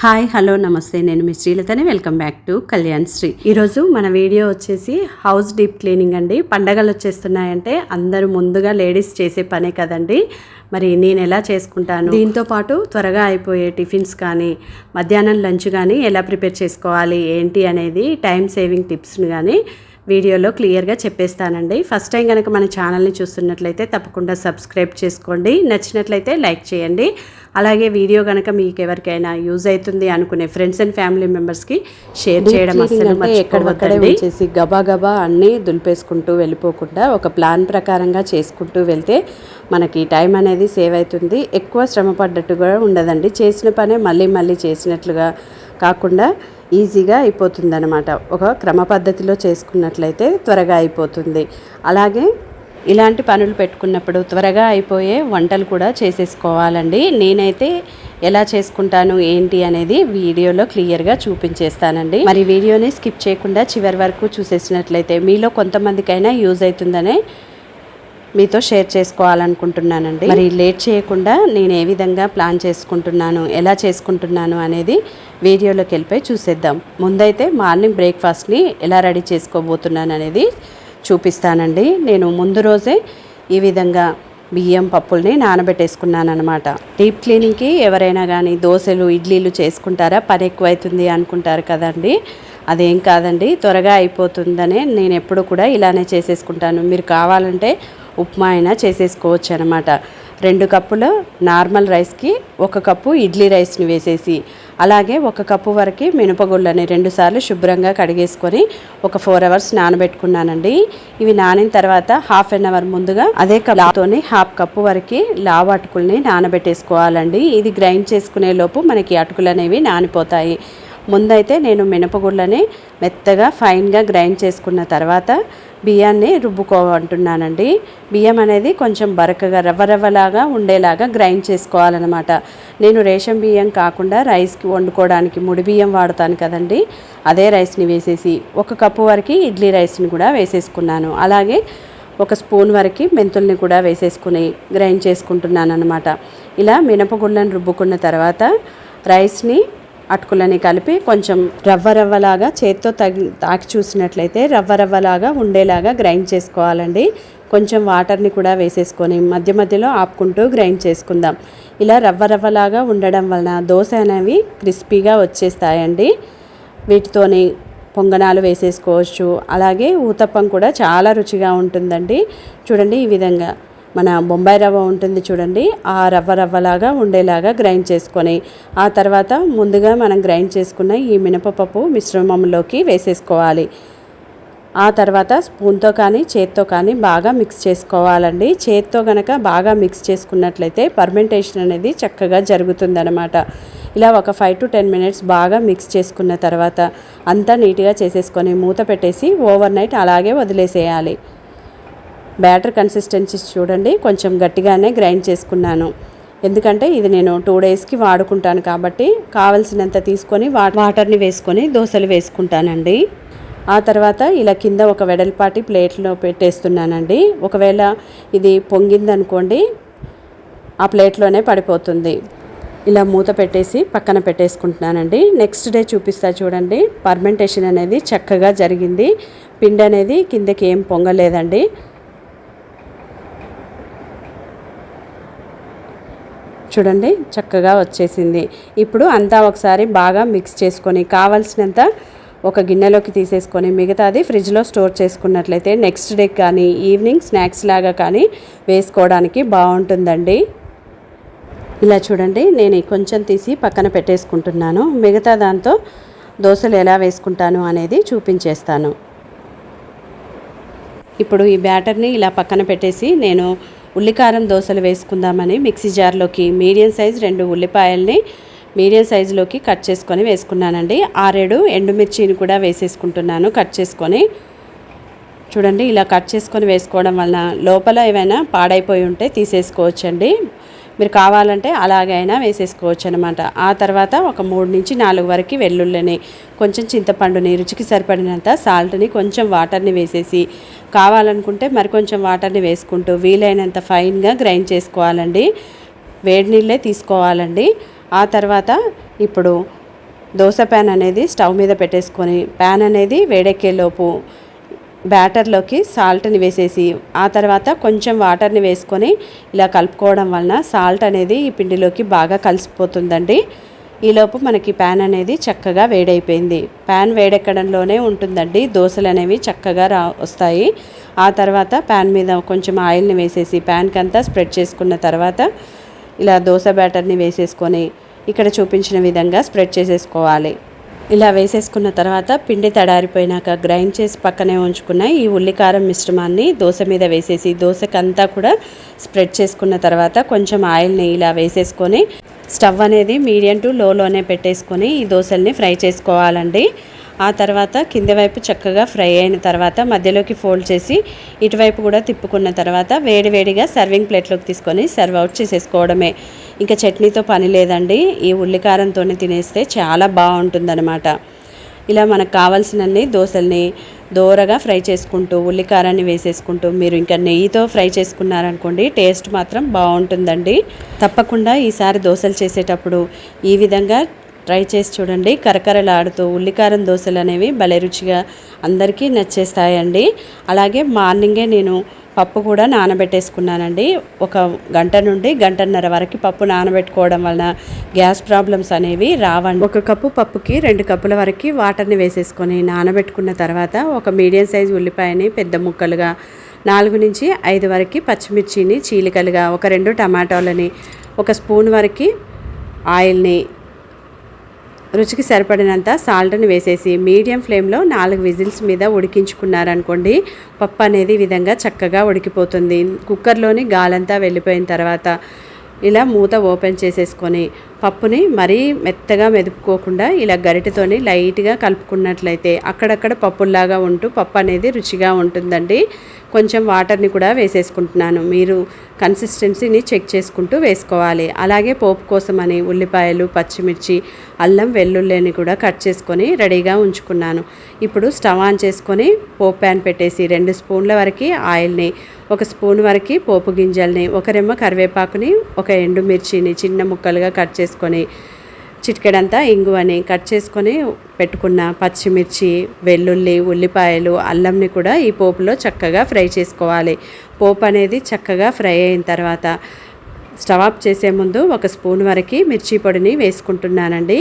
Hi hello నమస్తే, నేను మీ శ్రీలతని. Welcome back to Kalyan Shri. ఈరోజు మన వీడియో వచ్చేసి హౌస్ డీప్ క్లీనింగ్ అండి. పండగలు వచ్చేస్తున్నాయంటే అందరూ ముందుగా లేడీస్ చేసే పనే కదండి. మరి నేను ఎలా చేసుకుంటాను, దీంతో పాటు త్వరగా అయిపోయే టిఫిన్స్ కానీ మధ్యాహ్నం లంచ్ కానీ ఎలా ప్రిపేర్ చేసుకోవాలి ఏంటి అనేది టైం సేవింగ్ టిప్స్ని కానీ వీడియోలో క్లియర్గా చెప్పేస్తానండి. ఫస్ట్ టైం కనుక మన ఛానల్ని చూస్తున్నట్లయితే తప్పకుండా సబ్స్క్రైబ్ చేసుకోండి, నచ్చినట్లయితే లైక్ చేయండి. అలాగే వీడియో కనుక మీకు ఎవరికైనా యూజ్ అవుతుంది అనుకునే ఫ్రెండ్స్ అండ్ ఫ్యామిలీ మెంబర్స్కి షేర్ చేయడం అసలు మర్చిపోవద్దండి. వచ్చేసి గబా గబా అన్నీ దులిపేసుకుంటూ వెళ్ళిపోకుండా ఒక ప్లాన్ ప్రకారంగా చేసుకుంటూ వెళ్తే మనకి టైం అనేది సేవ్ అవుతుంది. ఎక్కువ శ్రమ పడ్డట్టుగా ఉండదండి. చేసిన పనే మళ్ళీ మళ్ళీ చేసినట్లుగా కాకుండా ఈజీగా అయిపోతుంది అనమాట. ఒక క్రమ పద్ధతిలో చేసుకున్నట్లయితే త్వరగా అయిపోతుంది. అలాగే ఇలాంటి పనులు పెట్టుకున్నప్పుడు త్వరగా అయిపోయే వంటలు కూడా చేసేసుకోవాలండి. నేనైతే ఎలా చేసుకుంటాను ఏంటి అనేది వీడియోలో క్లియర్గా చూపించేస్తానండి. మరి వీడియోని స్కిప్ చేయకుండా చివరి వరకు చూసేసినట్లయితే మీలో కొంతమందికైనా యూజ్ అవుతుందనే మీతో షేర్ చేసుకోవాలనుకుంటున్నానండి. మరి లేట్ చేయకుండా నేను ఏ విధంగా ప్లాన్ చేసుకుంటున్నాను, ఎలా చేసుకుంటున్నాను అనేది వీడియోలోకి వెళ్ళిపోయి చూసేద్దాం. ముందైతే మార్నింగ్ బ్రేక్ఫాస్ట్ని ఎలా రెడీ చేసుకోబోతున్నాను అనేది చూపిస్తానండి. నేను ముందు రోజే ఈ విధంగా బియ్యం పప్పుల్ని నానబెట్టేసుకున్నాను అనమాట. డీప్ క్లీనింగ్కి ఎవరైనా కానీ దోశలు ఇడ్లీలు చేసుకుంటారా, పని ఎక్కువ అవుతుంది అనుకుంటారు కదండి. అదేం కాదండి, త్వరగా అయిపోతుందనే నేను ఎప్పుడు కూడా ఇలానే చేసేసుకుంటాను. మీరు కావాలంటే ఉప్మా అయినా చేసేసుకోవచ్చు అనమాట. 2 కప్పుల నార్మల్ రైస్కి 1 కప్పు ఇడ్లీ రైస్ని వేసేసి, అలాగే 1 కప్పు వరకు మినపగుళ్ళని 2 సార్లు శుభ్రంగా కడిగేసుకొని ఒక 4 అవర్స్ నానబెట్టుకున్నానండి. ఇవి నానిన తర్వాత హాఫ్ అన్ అవర్ ముందుగా అదే కప్పుతోని 1/2 కప్పు వరకు లావు అటుకుల్ని నానబెట్టేసుకోవాలండి. ఇది గ్రైండ్ చేసుకునే లోపు మనకి అటుకులు అనేవి నానిపోతాయి. ముందైతే నేను మినపగుళ్ళని మెత్తగా ఫైన్గా గ్రైండ్ చేసుకున్న తర్వాత బియ్యాన్ని రుబ్బుకోమంటున్నానండి. బియ్యం అనేది కొంచెం బరకగా రవ్వరవ్వలాగా ఉండేలాగా గ్రైండ్ చేసుకోవాలన్నమాట. నేను రేషన్ బియ్యం కాకుండా రైస్కి వండుకోవడానికి ముడి బియ్యం వాడుతాను కదండి, అదే రైస్ని వేసేసి 1 కప్పు వరకు ఇడ్లీ రైస్ని కూడా వేసేసుకున్నాను. అలాగే 1 స్పూన్ వరకు మెంతుల్ని కూడా వేసేసుకుని గ్రైండ్ చేసుకుంటున్నాను అనమాట. ఇలా మినపగుళ్ళని రుబ్బుకున్న తర్వాత రైస్ని అటుకులని కలిపి కొంచెం రవ్వలాగా చేత్తో తాకి చూసినట్లయితే రవ్వలాగా ఉండేలాగా గ్రైండ్ చేసుకోవాలండి. కొంచెం వాటర్ని కూడా వేసేసుకొని మధ్య మధ్యలో ఆపుకుంటూ గ్రైండ్ చేసుకుందాం. ఇలా రవ్వలాగా ఉండడం వలన దోశ అనేవి క్రిస్పీగా వచ్చేస్తాయండి. వీటితోని పొంగనాలు వేసేసుకోవచ్చు. అలాగే ఊతప్పం కూడా చాలా రుచిగా ఉంటుందండి. చూడండి, ఈ విధంగా మన బొంబాయి రవ్వ ఉంటుంది చూడండి, ఆ రవ్వలాగా ఉండేలాగా గ్రైండ్ చేసుకొని ఆ తర్వాత ముందుగా మనం గ్రైండ్ చేసుకున్న ఈ మినపప్పు మిశ్రమంలోకి వేసేసుకోవాలి. ఆ తర్వాత స్పూన్తో కానీ చేత్తో కానీ బాగా మిక్స్ చేసుకోవాలండి. చేత్తో కనుక బాగా మిక్స్ చేసుకున్నట్లయితే పర్మెంటేషన్ అనేది చక్కగా జరుగుతుందన్నమాట. ఇలా ఒక 5 to 10 మినిట్స్ బాగా మిక్స్ చేసుకున్న తర్వాత అంతా నీట్గా చేసేసుకొని మూత పెట్టేసి ఓవర్ నైట్ అలాగే వదిలేసేయాలి. బ్యాటర్ కన్సిస్టెన్సీ చూడండి, కొంచెం గట్టిగానే గ్రైండ్ చేసుకున్నాను. ఎందుకంటే ఇది నేను 2 డేస్కి వాడుకుంటాను కాబట్టి కావలసినంత తీసుకొని వాటర్ని వేసుకొని దోశలు వేసుకుంటానండి. ఆ తర్వాత ఇలా కింద ఒక వెడల్పాటి ప్లేట్లో పెట్టేస్తున్నానండి. ఒకవేళ ఇది పొంగిందనుకోండి ఆ ప్లేట్లోనే పడిపోతుంది. ఇలా మూత పెట్టేసి పక్కన పెట్టేసుకుంటున్నానండి. నెక్స్ట్ డే చూపిస్తా చూడండి, పర్మెంటేషన్ అనేది చక్కగా జరిగింది. పిండి అనేది కిందకి ఏం పొంగలేదండి. చూడండి, చక్కగా వచ్చేసింది. ఇప్పుడు అంతా ఒకసారి బాగా మిక్స్ చేసుకొని కావాల్సినంత ఒక గిన్నెలోకి తీసేసుకొని మిగతాది ఫ్రిడ్జ్లో స్టోర్ చేసుకున్నట్లయితే నెక్స్ట్ డే కానీ ఈవినింగ్ స్నాక్స్ లాగా కానీ వేసుకోవడానికి బాగుంటుందండి. ఇలా చూడండి, నేను కొంచెం తీసి పక్కన పెట్టేసుకుంటున్నాను. మిగతా దాంతో దోశలు ఎలా వేసుకుంటాను అనేది చూపించేస్తాను. ఇప్పుడు ఈ బ్యాటర్ని ఇలా పక్కన పెట్టేసి నేను ఉల్లికారం దోశలు వేసుకుందామని మిక్సీ జార్లోకి మీడియం సైజ్ 2 ఉల్లిపాయల్ని మీడియం సైజులోకి కట్ చేసుకొని వేసుకున్నానండి. 6-7 ఎండుమిర్చిని కూడా వేసేసుకుంటున్నాను కట్ చేసుకొని. చూడండి, ఇలా కట్ చేసుకొని వేసుకోవడం వలన లోపల ఏమైనా పాడైపోయి ఉంటే తీసేసుకోవచ్చండి. మీరు కావాలంటే అలాగైనా వేసేసుకోవచ్చు అనమాట. ఆ తర్వాత ఒక 3 నుంచి 4 వరకు వెల్లుల్లిని, కొంచెం చింతపండుని, రుచికి సరిపడినంత సాల్ట్ని, కొంచెం వాటర్ని వేసేసి కావాలనుకుంటే మరికొంచెం వాటర్ని వేసుకుంటూ వీలైనంత ఫైన్గా గ్రైండ్ చేసుకోవాలండి. వేడి నీళ్ళే తీసుకోవాలండి. ఆ తర్వాత ఇప్పుడు దోశ ప్యాన్ అనేది స్టవ్ మీద పెట్టేసుకొని ప్యాన్ అనేది వేడెక్కేలోపు బ్యాటర్లోకి సాల్ట్ని వేసేసి ఆ తర్వాత కొంచెం వాటర్ని వేసుకొని ఇలా కలుపుకోవడం వలన సాల్ట్ అనేది ఈ పిండిలోకి బాగా కలిసిపోతుందండి. ఈలోపు మనకి ప్యాన్ అనేది చక్కగా వేడైపోయింది. ప్యాన్ వేడెక్కడంలోనే ఉంటుందండి దోశలు అనేవి చక్కగా వస్తాయి. ఆ తర్వాత ప్యాన్ మీద కొంచెం ఆయిల్ని వేసేసి ప్యాన్కి అంతా స్ప్రెడ్ చేసుకున్న తర్వాత ఇలా దోశ బ్యాటర్ని వేసేసుకొని ఇక్కడ చూపించిన విధంగా స్ప్రెడ్ చేసేసుకోవాలి. ఇలా వేసేసుకున్న తర్వాత పిండి తడారిపోయినాక గ్రైండ్ చేసి పక్కనే ఉంచుకున్న ఈ ఉల్లికారం మిశ్రమాన్ని దోశ మీద వేసేసి దోశకంతా కూడా స్ప్రెడ్ చేసుకున్న తర్వాత కొంచెం ఆయిల్ని ఇలా వేసేసుకొని స్టవ్ అనేది మీడియం టు లోలోనే పెట్టేసుకొని ఈ దోశల్ని ఫ్రై చేసుకోవాలండి. ఆ తర్వాత కింద వైపు చక్కగా ఫ్రై అయిన తర్వాత మధ్యలోకి ఫోల్డ్ చేసి ఇటువైపు కూడా తిప్పుకున్న తర్వాత వేడివేడిగా సర్వింగ్ ప్లేట్లోకి తీసుకొని సర్వ్ అవుట్ చేసేసుకోవడమే. ఇంకా చట్నీతో పని లేదండి. ఈ ఉల్లికారంతోనే తినేస్తే చాలా బాగుంటుందన్నమాట. ఇలా మనకు కావాల్సినన్ని దోశల్ని దోరగా ఫ్రై చేసుకుంటూ ఉల్లికారాన్ని వేసేసుకుంటూ మీరు ఇంకా నెయ్యితో ఫ్రై చేసుకున్నారనుకోండి టేస్ట్ మాత్రం బాగుంటుందండి. తప్పకుండా ఈసారి దోశలు చేసేటప్పుడు ఈ విధంగా ట్రై చేసి చూడండి. కరకరలాడుతూ ఉల్లికారం దోశలు అనేవి భలే రుచిగా అందరికీ నచ్చేస్తాయండి. అలాగే మార్నింగే నేను పప్పు కూడా నానబెట్టేసుకున్నానండి. 1 గంట నుండి గంటన్నర వరకు పప్పు నానబెట్టుకోవడం వలన గ్యాస్ ప్రాబ్లమ్స్ అనేవి రావండి. 1 కప్పు పప్పుకి 2 కప్పుల వరకు వాటర్ని వేసేసుకొని నానబెట్టుకున్న తర్వాత ఒక మీడియం సైజు ఉల్లిపాయని పెద్ద ముక్కలుగా 4 నుంచి 5 వరకు పచ్చిమిర్చిని చీలికలుగా 2 టమాటాలని 1 స్పూన్ వరకు ఆయిల్ని రుచికి సరిపడినంత సాల్ట్ని వేసేసి మీడియం ఫ్లేమ్లో 4 విజిల్స్ మీద ఉడికించుకున్నారనుకోండి పప్పు అనేది ఈ విధంగా చక్కగా ఉడికిపోతుంది. కుక్కర్లోని గాలంతా వెళ్ళిపోయిన తర్వాత ఇలా మూత ఓపెన్ చేసేసుకొని పప్పుని మరీ మెత్తగా మెదుపుకోకుండా ఇలా గరిటెతోని లైట్గా కలుపుకున్నట్లయితే అక్కడక్కడ పప్పుల్లాగా ఉంటూ పప్పు అనేది రుచిగా ఉంటుందండి. కొంచెం వాటర్ని కూడా వేసేసుకుంటున్నాను. మీరు కన్సిస్టెన్సీని చెక్ చేసుకుంటూ వేసుకోవాలి. అలాగే పోపు కోసమని ఉల్లిపాయలు, పచ్చిమిర్చి, అల్లం, వెల్లుల్లిని కూడా కట్ చేసుకొని రెడీగా ఉంచుకున్నాను. ఇప్పుడు స్టవ్ ఆన్ చేసుకొని పోపు ప్యాన్ పెట్టేసి 2 స్పూన్ల వరకు ఆయిల్ని, 1 స్పూన్ వరకు పోపు గింజల్ని, 1 రెమ్మ కరివేపాకుని, 1 ఎండుమిర్చిని చిన్న ముక్కలుగా కట్ చేసుకొని చిటికెడంతా ఇంగువని కట్ చేసుకొని పెట్టుకున్న పచ్చిమిర్చి, వెల్లుల్లి, ఉల్లిపాయలు, అల్లంని కూడా ఈ పోపులో చక్కగా ఫ్రై చేసుకోవాలి. పోపు అనేది చక్కగా ఫ్రై అయిన తర్వాత స్టవ్ ఆఫ్ చేసే ముందు 1 స్పూన్ వరకు మిర్చి పొడిని వేసుకుంటున్నానండి.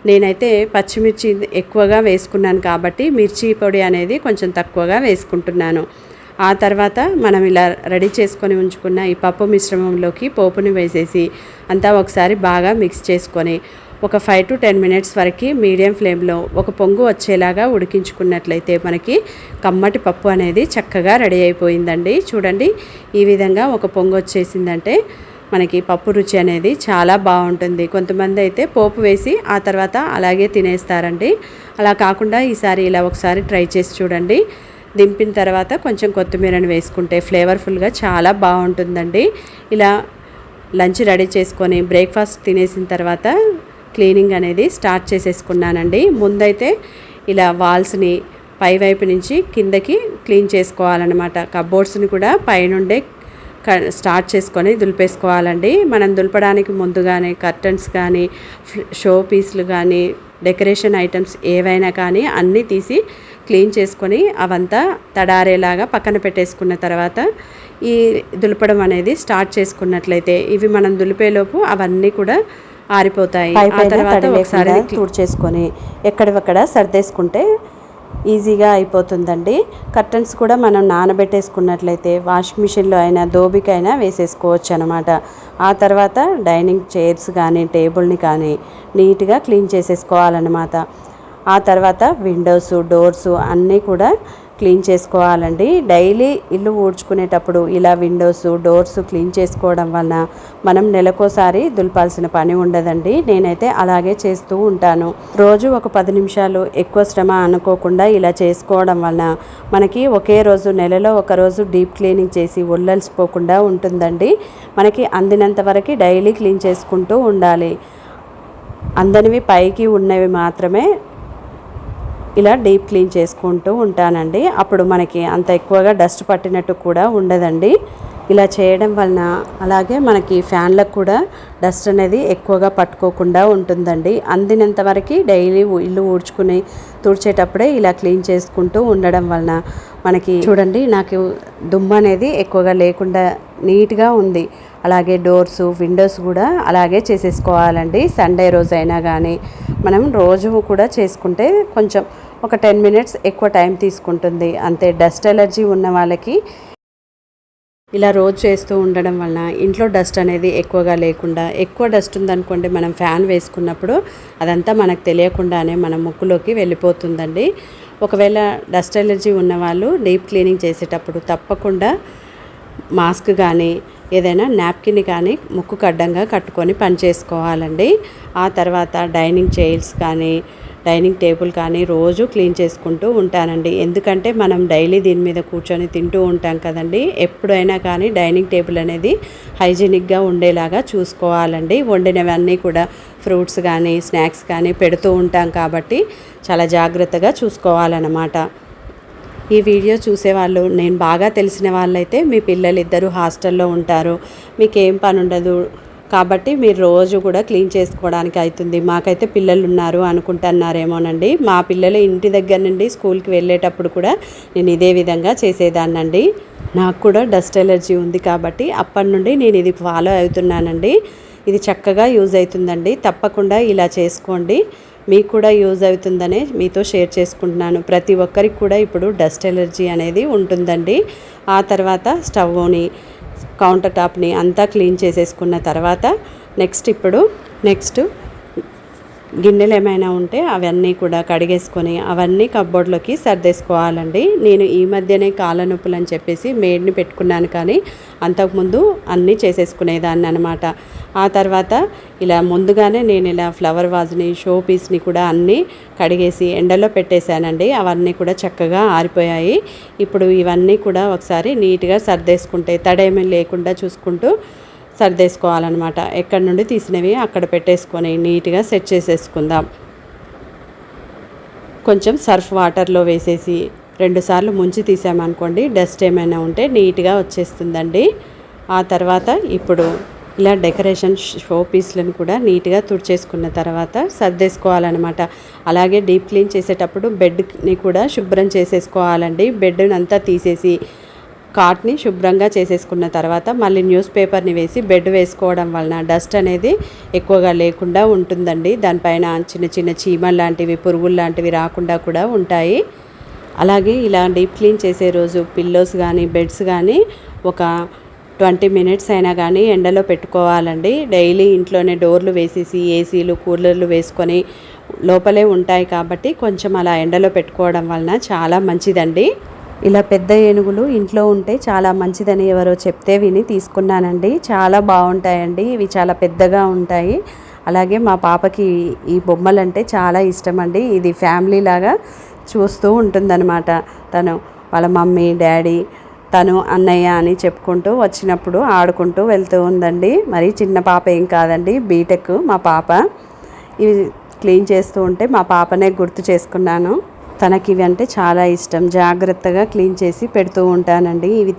నేనైతే పచ్చిమిర్చి ఎక్కువగా వేసుకున్నాను కాబట్టి మిర్చి పొడి అనేది కొంచెం తక్కువగా వేసుకుంటున్నాను. ఆ తర్వాత మనం ఇలా రెడీ చేసుకొని ఉంచుకున్న ఈ పప్పు మిశ్రమంలోకి పోపుని వేసేసి అంతా ఒకసారి బాగా మిక్స్ చేసుకొని ఒక 5 to 10 మినిట్స్ వరకు మీడియం ఫ్లేమ్లో ఒక పొంగు వచ్చేలాగా ఉడికించుకున్నట్లయితే మనకి కమ్మటి పప్పు అనేది చక్కగా రెడీ అయిపోయిందండి. చూడండి ఈ విధంగా ఒక పొంగు వచ్చేసిందంటే మనకి పప్పు రుచి అనేది చాలా బాగుంటుంది. కొంతమంది అయితే పోపు వేసి ఆ తర్వాత అలాగే తినేస్తారండి. అలా కాకుండా ఈసారి ఇలా ఒకసారి ట్రై చేసి చూడండి. దింపిన తర్వాత కొంచెం కొత్తిమీరని వేసుకుంటే ఫ్లేవర్ఫుల్గా చాలా బాగుంటుందండి. ఇలా లంచ్ రెడీ చేసుకొని బ్రేక్ఫాస్ట్ తినేసిన తర్వాత క్లీనింగ్ అనేది స్టార్ట్ చేసేసుకున్నానండి. ముందైతే ఇలా వాల్స్ని పైవైపు నుంచి కిందకి క్లీన్ చేసుకోవాలన్నమాట. కబోర్డ్స్ని కూడా పైనుండే స్టార్ట్ చేసుకొని దులిపేసుకోవాలండి. మనం దులపడానికి ముందుగానే కర్టన్స్ కానీ షో పీస్లు కానీ డెకరేషన్ ఐటమ్స్ ఏవైనా కానీ అన్నీ తీసి క్లీన్ చేసుకొని అవంతా తడారేలాగా పక్కన పెట్టేసుకున్న తర్వాత ఈ దులపడం అనేది స్టార్ట్ చేసుకున్నట్లయితే ఇవి మనం దులిపేలోపు అవన్నీ కూడా ఆరిపోతాయి. ఆ తర్వాత ఒకసారి తుడిచేసుకొని ఎక్కడివక్కడ సర్దేసుకుంటే ఈజీగా అయిపోతుందండి. కర్టన్స్ కూడా మనం నానబెట్టేసుకున్నట్లయితే వాషింగ్ మిషన్లో అయినా దోబికైనా వేసేసుకోవచ్చు అనమాట. ఆ తర్వాత డైనింగ్ చైర్స్ కానీ టేబుల్ని కానీ నీట్గా క్లీన్ చేసేసుకోవాలన్నమాట. ఆ తర్వాత విండోస్, డోర్స్ అన్నీ కూడా క్లీన్ చేసుకోవాలండి. డైలీ ఇల్లు ఊడ్చుకునేటప్పుడు ఇలా విండోస్, డోర్స్ క్లీన్ చేసుకోవడం వలన మనం నెలకోసారి దులపాల్సిన పని ఉండదండి. నేనైతే అలాగే చేస్తూ ఉంటాను. రోజు ఒక 10 నిమిషాలు ఎక్కువ శ్రమ అనుకోకుండా ఇలా చేసుకోవడం వలన మనకి ఒకే రోజు నెలలో ఒక రోజు డీప్ క్లీనింగ్ చేసి ఒళ్ళల్సిపోకుండా ఉంటుందండి. మనకి అందినంత వరకు డైలీ క్లీన్ చేసుకుంటూ ఉండాలి. అందనివి పైకి ఉన్నవి మాత్రమే ఇలా డీప్ క్లీన్ చేసుకుంటూ ఉంటానండి. అప్పుడు మనకి అంత ఎక్కువగా డస్ట్ పట్టినట్టు కూడా ఉండదండి. ఇలా చేయడం వలన అలాగే మనకి ఫ్యాన్లకు కూడా డస్ట్ అనేది ఎక్కువగా పట్టుకోకుండా ఉంటుందండి. అందినంత వరకు డైలీ ఇల్లు ఊడ్చుకుని తుడిచేటప్పుడే ఇలా క్లీన్ చేసుకుంటూ ఉండడం వలన మనకి చూడండి నాకు దుమ్ము అనేది ఎక్కువగా లేకుండా నీట్గా ఉంది. అలాగే డోర్స్ విండోస్ కూడా అలాగే చేసేసుకోవాలండి. సండే రోజు అయినా కానీ మనం రోజు కూడా చేసుకుంటే కొంచెం ఒక 10 మినిట్స్ ఎక్కువ టైం తీసుకుంటుంది అంతే. డస్ట్ ఎలర్జీ ఉన్న వాళ్ళకి ఇలా రోజు చేస్తూ ఉండడం వలన ఇంట్లో డస్ట్ అనేది ఎక్కువగా లేకుండా, ఎక్కువ డస్ట్ ఉందనుకోండి మనం ఫ్యాన్ వేసుకున్నప్పుడు అదంతా మనకు తెలియకుండానే మన ముక్కులోకి వెళ్ళిపోతుందండి. ఒకవేళ డస్ట్ ఎలర్జీ ఉన్నవాళ్ళు డీప్ క్లీనింగ్ చేసేటప్పుడు తప్పకుండా మాస్క్ కానీ ఏదైనా నాప్కిన్ కానీ ముక్కుకు అడ్డంగా కట్టుకొని పని చేసుకోవాలండి. ఆ తర్వాత డైనింగ్ చైర్స్ కానీ డైనింగ్ టేబుల్ కానీ రోజు క్లీన్ చేసుకుంటూ ఉంటానండి. ఎందుకంటే మనం డైలీ దీని మీద కూర్చొని తింటూ ఉంటాం కదండి. ఎప్పుడైనా కానీ డైనింగ్ టేబుల్ అనేది హైజీనిక్గా ఉండేలాగా చూసుకోవాలండి. వండినవన్నీ కూడా ఫ్రూట్స్ కానీ స్నాక్స్ కానీ పెడుతూ ఉంటాం కాబట్టి చాలా జాగ్రత్తగా చూసుకోవాలన్నమాట. ఈ వీడియో చూసేవాళ్ళు నేను బాగా తెలిసిన వాళ్ళైతే మీ పిల్లలు ఇద్దరు హాస్టల్లో ఉంటారు, మీకేం పని ఉండదు కాబట్టి మీరు రోజు కూడా క్లీన్ చేసుకోవడానికి అవుతుంది, మాకైతే పిల్లలు ఉన్నారు అనుకుంటున్నారేమోనండి. మా పిల్లలు ఇంటి దగ్గర నుండి స్కూల్కి వెళ్ళేటప్పుడు కూడా నేను ఇదే విధంగా చేసేదాన్నండి. నాకు కూడా డస్ట్ ఎలర్జీ ఉంది కాబట్టి అప్పటి నుండి నేను ఇది ఫాలో అవుతున్నానండి. ఇది చక్కగా యూజ్ అవుతుందండి. తప్పకుండా ఇలా చేసుకోండి, మీకు కూడా యూజ్ అవుతుందనే మీతో షేర్ చేసుకుంటున్నాను. ప్రతి ఒక్కరికి కూడా ఇప్పుడు డస్ట్ ఎలర్జీ అనేది ఉంటుందండి. ఆ తర్వాత స్టవ్ని కౌంటర్ టాప్ని అంతా క్లీన్ చేసేసుకున్న తర్వాత నెక్స్ట్ గిన్నెలు ఏమైనా ఉంటే అవన్నీ కూడా కడిగేసుకొని అవన్నీ కబ్బోర్డ్లోకి సర్దేసుకోవాలండి. నేను ఈ మధ్యనే కాళ్ళ నొప్పులు అని చెప్పేసి మేడ్ని పెట్టుకున్నాను, కానీ అంతకుముందు అన్నీ చేసేసుకునేదాన్ని అనమాట. ఆ తర్వాత ఇలా ముందుగానే నేను ఇలా ఫ్లవర్ వాజ్ని షో పీస్ని కూడా అన్నీ కడిగేసి ఎండలో పెట్టేశానండి. అవన్నీ కూడా చక్కగా ఆరిపోయాయి. ఇప్పుడు ఇవన్నీ కూడా ఒకసారి నీట్గా సర్దేసుకుంటే తడేమీ లేకుండా చూసుకుంటూ సర్దేసుకోవాలన్నమాట. ఎక్కడి నుండి తీసినవి అక్కడ పెట్టేసుకొని నీట్గా సెట్ చేసేసుకుందాం. కొంచెం సర్ఫ్ వాటర్లో వేసేసి 2 సార్లు ముంచి తీసామనుకోండి డస్ట్ ఏమైనా ఉంటే నీట్గా వచ్చేస్తుందండి. ఆ తర్వాత ఇప్పుడు ఇలా డెకరేషన్ షో పీస్లను కూడా నీట్గా తుడిచేసుకున్న తర్వాత సర్దేసుకోవాలన్నమాట. అలాగే డీప్ క్లీన్ చేసేటప్పుడు బెడ్ని కూడా శుభ్రం చేసేసుకోవాలండి. బెడ్ని అంతా తీసేసి కాట్ని శుభ్రంగా చేసేసుకున్న తర్వాత మళ్ళీ న్యూస్ పేపర్ని వేసి బెడ్ వేసుకోవడం వలన డస్ట్ అనేది ఎక్కువగా లేకుండా ఉంటుందండి. దానిపైన చిన్న చిన్న చీమలు లాంటివి పురుగులు లాంటివి రాకుండా కూడా ఉంటాయి. అలాగే ఇలా డీప్ క్లీన్ చేసే రోజు పిల్లోస్ కానీ బెడ్స్ కానీ ఒక 20 మినిట్స్ అయినా కానీ ఎండలో పెట్టుకోవాలండి. డైలీ ఇంట్లోనే డోర్లు వేసేసి ఏసీలు కూలర్లు వేసుకొని లోపలే ఉంటాయి కాబట్టి కొంచెం అలా ఎండలో పెట్టుకోవడం వలన చాలా మంచిదండి. ఇలా పెద్ద ఏనుగులు ఇంట్లో ఉంటే చాలా మంచిదని ఎవరో చెప్తే విని తీసుకున్నానండి. చాలా బాగుంటాయండి, ఇవి చాలా పెద్దగా ఉంటాయి. అలాగే మా పాపకి ఈ బొమ్మలు అంటే చాలా ఇష్టం అండి. ఇది ఫ్యామిలీ లాగా చూస్తూ ఉంటుందన్నమాట. తను వాళ్ళ మమ్మీ డాడీ తను అన్నయ్య అని చెప్పుకుంటూ వచ్చినప్పుడు ఆడుకుంటూ వెళ్తూ ఉందండి. మరి చిన్న పాప ఏం కాదండి, బీటెక్ మా పాప. ఇవి క్లీన్ చేస్తూ ఉంటే మా పాపనే గుర్తు చేసుకున్నాను. తనకి ఇవి అంటే చాలా ఇష్టం, జాగ్రత్తగా క్లీన్ చేసి పెడుతూ ఉంటానండి. ఇవి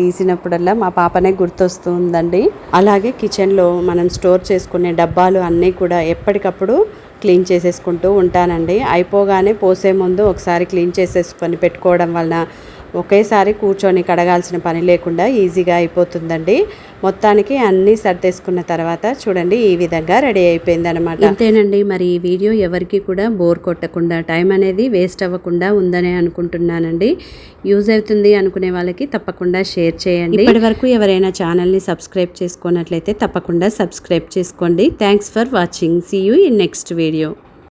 తీసినప్పుడల్లా మా పాపనే గుర్తొస్తూ ఉందండి. అలాగే కిచెన్లో మనం స్టోర్ చేసుకునే డబ్బాలు అన్నీ కూడా ఎప్పటికప్పుడు క్లీన్ చేసేసుకుంటూ ఉంటానండి. అయిపోగానే పోసే ముందు ఒకసారి క్లీన్ చేసేసుకొని పెట్టుకోవడం వలన ఒకేసారి కూర్చొని కడగాల్సిన పని లేకుండా ఈజీగా అయిపోతుందండి. మొత్తానికి అన్నీ సర్దేసుకున్న తర్వాత చూడండి ఈ విధంగా రెడీ అయిపోయిందనమాట. అంతేనండి. మరి ఈ వీడియో ఎవరికి కూడా బోర్ కొట్టకుండా టైం అనేది వేస్ట్ అవ్వకుండా ఉందని అనుకుంటున్నానండి. యూజ్ అవుతుంది అనుకునే వాళ్ళకి తప్పకుండా షేర్ చేయండి. ఇప్పటి వరకు ఎవరైనా ఛానల్ని సబ్స్క్రైబ్ చేసుకున్నట్లయితే తప్పకుండా సబ్స్క్రైబ్ చేసుకోండి. Thanks for watching. See you in next video.